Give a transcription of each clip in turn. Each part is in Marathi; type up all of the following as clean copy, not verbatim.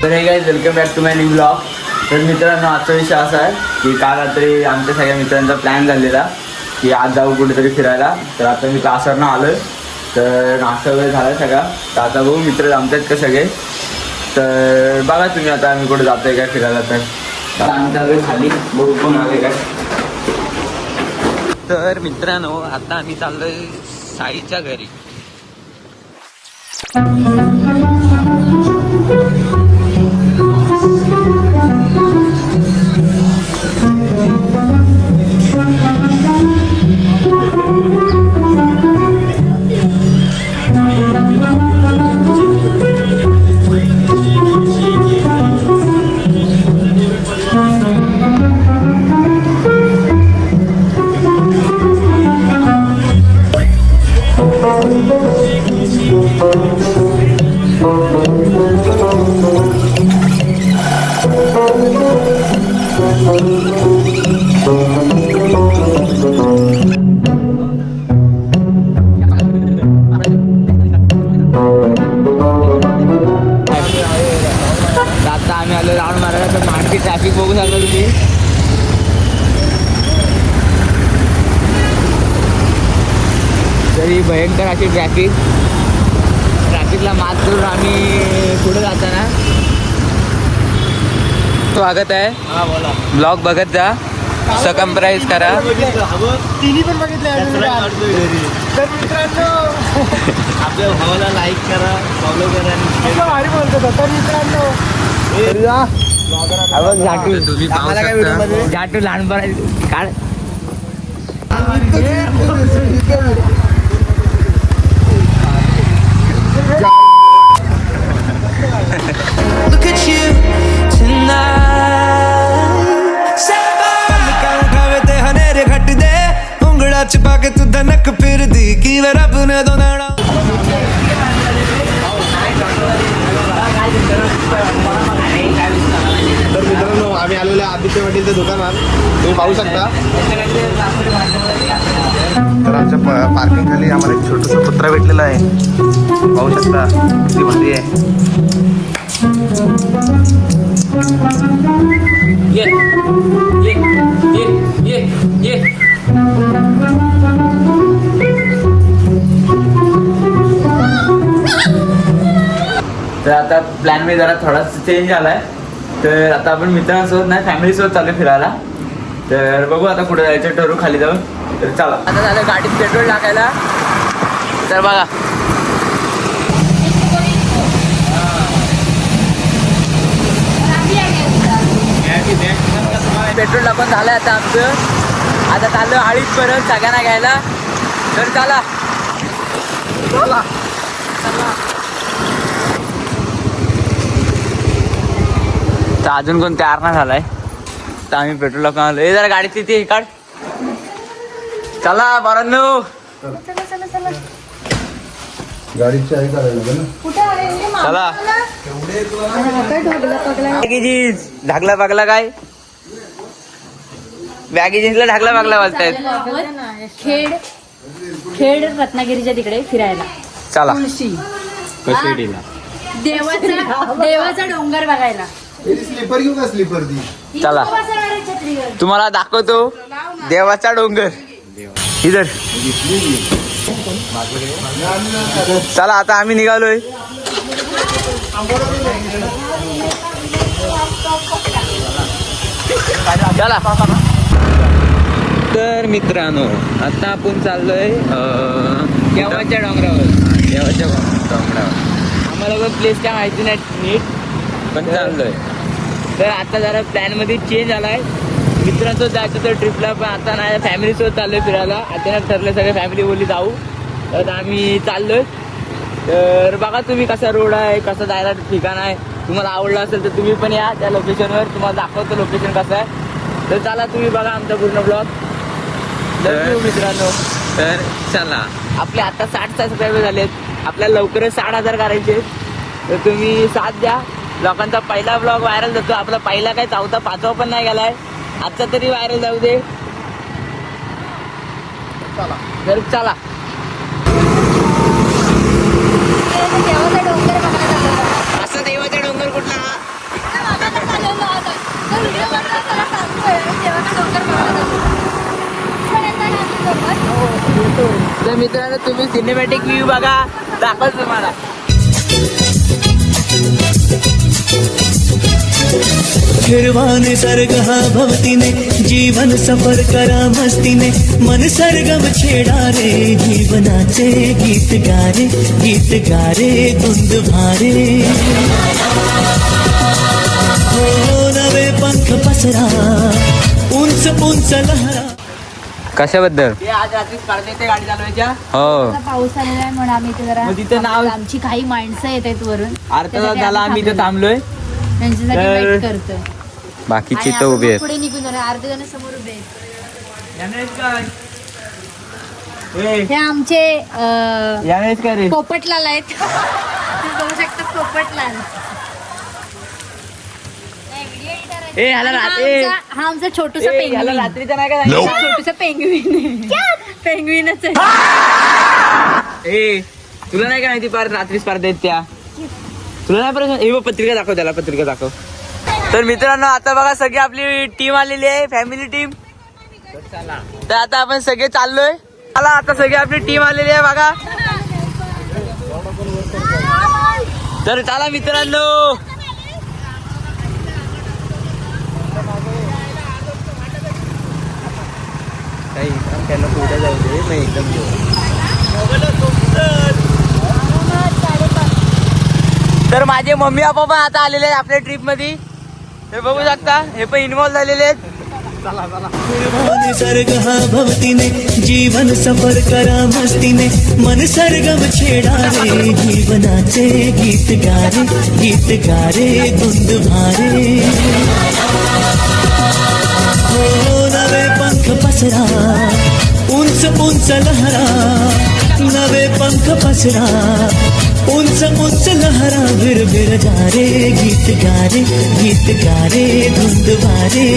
तर hey guys welcome back to my new blog. तर मित्रांनो आजचा विषय असा आहे की काल रात्री आमच्या सगळ्या मित्रांचा प्लॅन झालेला की आज जाऊ कुठेतरी फिरायला. तर आता मी क्लासवरनं आलो आहे, तर नाश्ता वगैरे झाला सगळा. तर आता बघू मित्र आमच्यात का सगळे. तर बघा तुम्ही आता आम्ही कुठे जातोय काय फिरायला. तर आमच्या वगैरे खाली बघू कोण आले काय. तर मित्रांनो आता आम्ही चाललोय साईच्या घरी. आता आम्ही आलो राऊंड मारायला. तर मार्केट ट्रॅफिक बघू शकता तुम्ही. तरी भयंकर अशी ट्रॅफिकला मात करून आम्ही पुढे जाताना स्वागत आहे. ब्लॉग बघत जा, सबस्क्राईब करा. तिन्ही पण बघितले तर मित्रांनो आपल्या भावाला लाईक करा, फॉलो करा. भारी बोलतो तर मित्रांनो जाटू लहानपणा काढ. Look at you tonight. उठावे ते हनेरे घट दे उंगड़ा छुपा के तू धनक फिर दी की वे रब ने दो नाड़ा. तर मित्रांनो आम्ही आलेलो आदित्य पाटीलच्या दुकानात तुम्ही पाहू शकता. तर आमच्या पार्किंग खाली आम्हाला एक छोटंसं कुत्रा भेटलेला आहे. पाहू शकता किती भारी आहे. तर आता प्लॅन मी जरा थोडासा चेंज झाला आहे. तर आता आपण मित्रांसोबत नाही फॅमिलीसोबत चालू फिरायला. तर बघू आता कुठे जायचं ठरवू खाली जाऊन. तर चला आता झालं गाडीत पेट्रोल टाकायला. तर बघा पेट्रोल टाकून झालं आता आमचं. आता चाललं आळीच परत सगळ्यांना घ्यायला. तर चला तर अजून कोण तयार नाही झालाय. तर आम्ही पेट्रोल टाकून आलो. हे जरा गाडीची ती काढ. चला बरांनो गाडीची आहे करायला चला. बॅगी जीन्स ढाकला पाकला काय. बॅगी जीन्सला ढाकला पाकला वाजतायत. खेड रत्नागिरीच्या तिकडे फिरायला. चला देवाचा डोंगर बघायला. स्लीपर घेऊ का स्लीपर ती. चला तुम्हाला दाखवतो देवाचा डोंगर. इधर चला आता आम्ही निघालोय. चला तर मित्रांनो आता आपण चाललोय देवाच्या डोंगरावर. देवाच्या डोंगरावर आम्हाला पण प्लेस काय माहिती नाही नीट, पण चाललोय. तर आता जरा प्लॅनमध्ये चेंज आलाय. मित्रांसोबत जायचं तर ट्रिपला, पण आता नाही फॅमिलीसोबत चाललोय फिरायला. अचानक ठरलं सगळे फॅमिली बोलली जाऊ, तर आम्ही चाललोय. तर बघा तुम्ही कसा रोड आहे, कसं जायला ठिकाण आहे. तुम्हाला आवडलं असेल तर तुम्ही पण या त्या लोकेशनवर. तुम्हाला दाखवतो लोकेशन कसं आहे. तर चला तुम्ही बघा आमचा पूर्ण ब्लॉग. मित्रांनो तर चला आपले आता 60 सबस्क्रायबर झालेत. आपल्याला लवकरच 60,000 करायचे. तर तुम्ही साथ द्या. लोकांचा पहिला ब्लॉग व्हायरल जातो. आपला पहिला काय 4था 5वा पण नाही गेलाय. आजचा तरी व्हायरल जाऊ दे. तर चला असं देवाचा डोंगर कुठला मित्रांनो तुम्ही सिनेमॅटिक व्ह्यू बघा, दाखवतो तुम्हाला. फिरवाने सर्ग हा भवतीने जीवन सफर करा मस्तीने मन सरगम छेडा रे जीवनाचे गीत गारे धुंद भारे हो नवे पंख पसरा उंच उंच लहरा. कशाबद्दल? ते आज रात्री स्पर्धेत ते गाडी चालवायच्या. हो आता पाऊस आलेला आहे म्हणून आम्ही इथे जरा मग तिथे नाव- आमची काही माणसं येत आहेत वरून अर्धा तास झाला आम्ही इथे थांबलोय. त्यांच्यासाठी तर- वेट करतोय बाकीची आणि तर आपण उभी आहेत. पुढे निघून जाणार, अर्धे जण समोर उभे आहेत. हे आमचे यावेळेस काय रे? पोपटलाल आहेत. तुम्ही बघू शकता पोपटलाल. ए ह्याला रात्री हा आमचा छोटूसा ह्याला पेंग्विन. रात्रीचं नाही का सांगितलं? छोटूसा पेंग्विन पेंग्विनच आहे. ए तुला नाही का माहिती पार रात्री स्पर्धेत त्या तुला नाही परत हे बघ, पत्रिका दाखव त्याला, पत्रिका दाखव. तर मित्रांनो आता बघा सगळी आपली टीम आलेली आहे, फॅमिली टीम. तर आता आपण सगळे चाललोय. चला आता सगळी आपली टीम आलेली आहे बघा. तर चला मित्रांनो. तर माझे मम्मी पप्पा पण आता आलेले आहेत आपल्या ट्रिप मध्ये. हे बघू शकता, हे पण इन्व्हॉल्व झालेले आहेत. फिरवाने सर्ग हा भवतीने जीवन सफर करा मस्तीने मन सरगम छेडा रे जीवनाचे गीत गारे धुंद भारे हो नवे पंख पसरा उंच उंच लहरा नवे पंख पसरा उंच उंच लहरा बिर जा रे गीत गारे धुंद भारे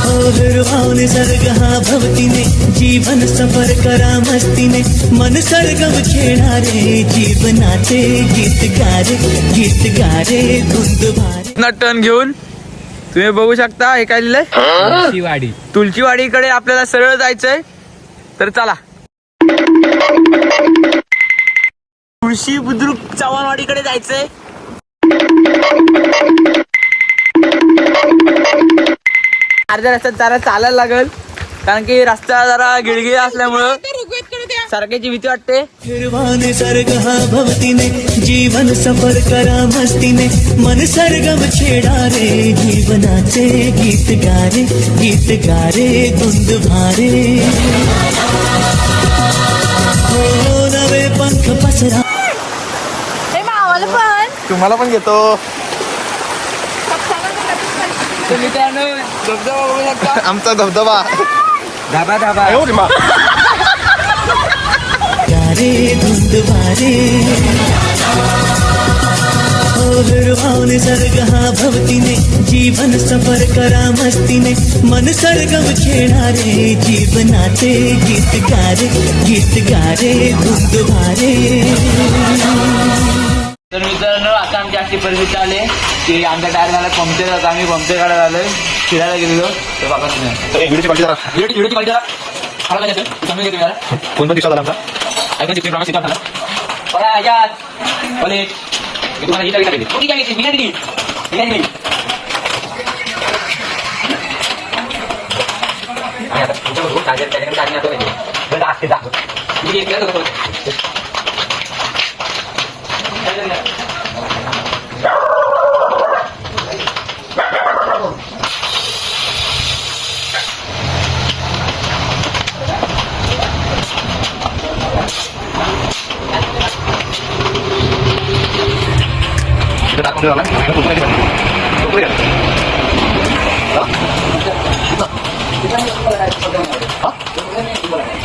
हो फिरवाने सर्ग हा भवतीने जीवन सफर करा मस्तीने मन सरगम छेडा रे जीवनाचे गीत गारे धुंद भारे. टर्न घेऊन तुम्ही बघू शकता हे काय लिहिलंय, तुलचीवाडीकडे आपल्याला सरळ जायचंय. तर चला तुळशी बुद्रुक चव्हाणवाडीकडे जायचंय. अर्ध्या रस्त्यात जरा चालायला लागल कारण की रस्ता जरा गिळगिळ असल्यामुळं सारख्याची भीती वाटते. फिरवाने सर्ग हा भवतीने जीवन सफर करा मस्तीने मन सरगम छेडा रे जीवनाचे गीत गारे धुंद भारे हो नवे पंख पसरा. तुम्हाला पण घेतो. तर मित्रांनो धबधबा बघू शकता, आमचा धबधबा धाबा धाबा. गारे धुंद भारे हो फिरवाने सर्ग हा भवतीने जीवन सफर करा मस्तीने मन सरगम छेडा रे जीवनाचे गीत गारे धुंद भारे. तर मित्रांनो आता आमची अशी परिस्थिती आली की आमचा टायर झाला पंक्चर होता. आम्ही पंक्चर काढायला आलोय, फिरायला गेलेलो. तर बघा तुम्ही व्हिडिओची क्वालिटी जरा व्हिडिओची क्वालिटी खाला पाहिजे समजून घेतो यार. कोण पण दिवसात झाला आमचा. ऐका चित्र प्रमाणे शिकवताना बघा ह्याच्यात बोले मी तुम्हाला ही कविता दिली. ठीक आहे, मी नाही दिली. आणि आता तुमच्याबरोबर त्याच्याकडे चार्जिंग असतो पाहिजे. बरं दाखते दाखव मी एक केलं होतं.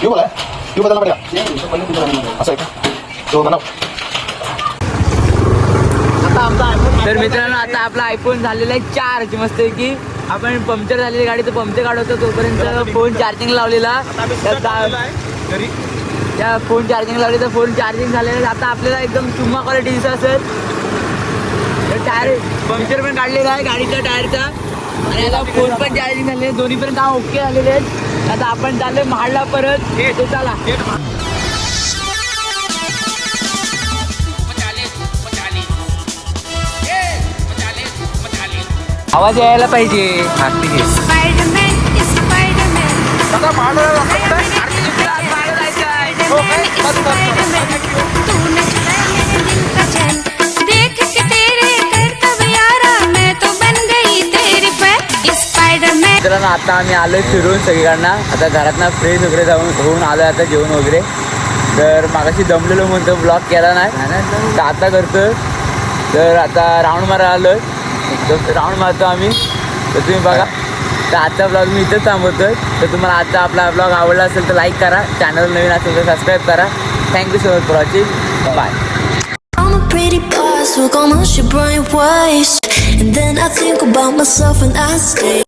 क्यों बोला है? क्यों बताना पड़ेगा? असं आहे का? तो बनव. तर मित्रांनो आता आपला आयफोन झालेला आहे चार्ज मस्त की. आपण पंक्चर झालेली गाडी तर पंक्चर काढवतो तोपर्यंत फोन चार्जिंग लावलेला. त्या फोन चार्जिंग लावली तर फोन चार्जिंग झालेला. आता आपल्याला एकदम चुम्मा क्वालिटी दिसत असेल. तर टायर पंक्चर पण काढलेला आहे गाडीच्या टायरचा आणि आता फोन पण चार्जिंग झालेले. दोन्ही पण काम ओके झालेले आहेत. आता आपण चाललोय महाडला परत. तो चला. आवाज यायला पाहिजे. Spiderman is Spiderman. देख के तेरे करतब यारा मैं तो बन गई तेरी फैन स्पायडरमॅन. मित्रांनो आता आम्ही आलोय फिरून सगळीकडनं. आता घरातनं फ्रेश वगैरे होऊन आलोय आता जेवण वगैरे. तर मागाशी दमलेलो म्हणतो ब्लॉग केला नाही तर आता करतो. तर आता राऊंड मारायला आलोय. तर राऊंड मारतो आम्ही. तर तुम्ही बघा. तर आजचा ब्लॉग मी इथंच थांबवतोय. तर तुम्हाला आजचा आपला ब्लॉग आवडला असेल तर लाईक करा. चॅनल नवीन असेल तर सबस्क्राईब करा. Thank you so much for watching. Bye. I'm a pretty boss, look almost your brain waste. And then I think about myself and I stay.